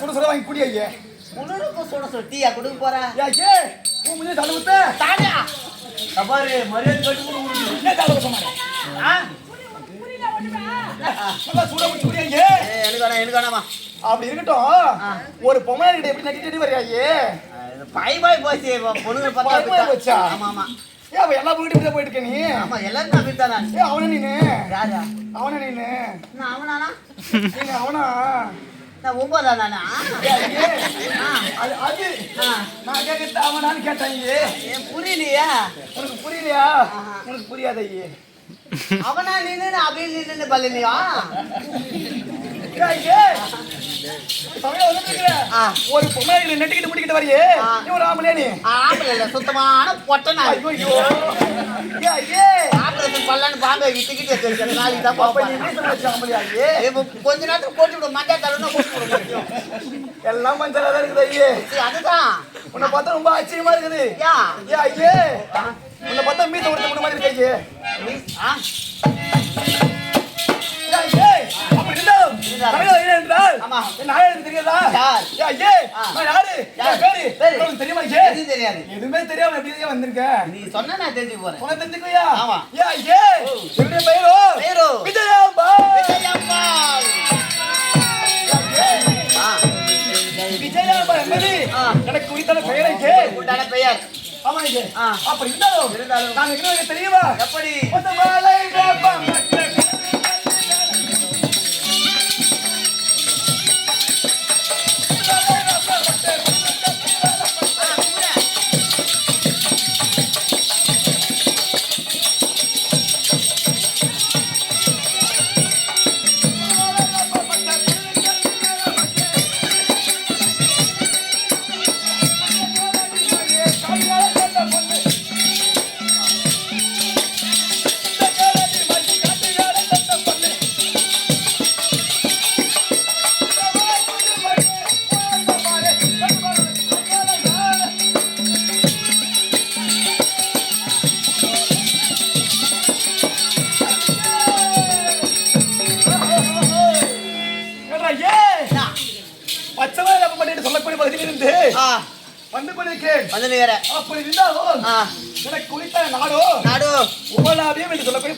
சுட சுட வாங்கி குடி ஐயே. உனக்கு சுட சுட டீயா குடுக்க போற? ஐயே உன் முன்னே தலை ஊத்த. தானியா கபாரு மரியாதை கட்டு போடு. என்ன தலை ஊத்த மாட்டே? புரியல ஒண்ணுமே. நல்லா சுட ஊத்தி குடி ஐயே. எனக்கு வேணாமா. அப்படி இருக்கட்டும். ஒரு பொம்மை கிட்ட எப்படி நட்டிட்டு வரியா ஐயே? பாய் போச்சு பொண்ணுங்க பார்த்தா. ஆமா ஆமா. ஏன் அவ எல்லா பொண்ணுகிட்ட இப்படி போயிட்டு இருக்க நீ? ஆமா எல்லாரும் அப்படித்தானா? ஏய் அவன நீனு? யாரா? அவன நீனு? நான் அவனானா? நீங்க அவனா? நான் ஒன்பதா நானா? அது நான் கேட்கறது அவனான்னு கேட்டேன் ஐயே. புரியலையா? உனக்கு புரியலையா? உனக்கு புரியாத ஐயே. அவனா நீனு அப்படியே நின்னு பல்லியா? ஒரு பொம்மை நெட்டிக்கிட்டு முடிக்கிட்டு வரையே நீ ஒரு ஆம்பளே நீ? ஆம்பளை இல்ல சுத்தமான பொட்டனா. ஆம்பளை பல்லன்னு பாம்பை விட்டுக்கிட்டு நாளைக்கு தான் கொஞ்ச நேரத்துக்கு போட்டு விடும். மஞ்சள் தரணும் போட்டு விட முடியும். எல்லாம் மஞ்சள் தான் இருக்குது ஐயே. அதுதான் உன்னை பார்த்தா ரொம்ப ஆச்சரியமா இருக்குது. ஐயே உன்னை பார்த்தா மீசை ஒருத்த மாதிரி இருக்கு ஐயே. அப்படி இருந்தாலும் தெரியுமா? தெரியாது. எதுவுமே தெரியாம எப்படி வந்திருக்க? நீ சொன்ன நான் தெரிஞ்சு போறேன். உனக்கு தெரிஞ்சுக்கலையா? ஆமா. என்னுடைய பெயரோ விஜயாம்பா. விஜயாம்பா என்பது எனக்கு குறித்தான பெயர். ஆமா ஐயே. அப்படி இருந்தாலும் நான் எங்க தெரியுமா? எப்படி? சொல்லக்கூடிய பகுதியிலிருந்து வந்து கொண்டிருக்கிறேன். அப்படி இருந்தாலும் எனக்கு குறித்த நாடோ உபலாபியம் என்று சொல்லக்கூடிய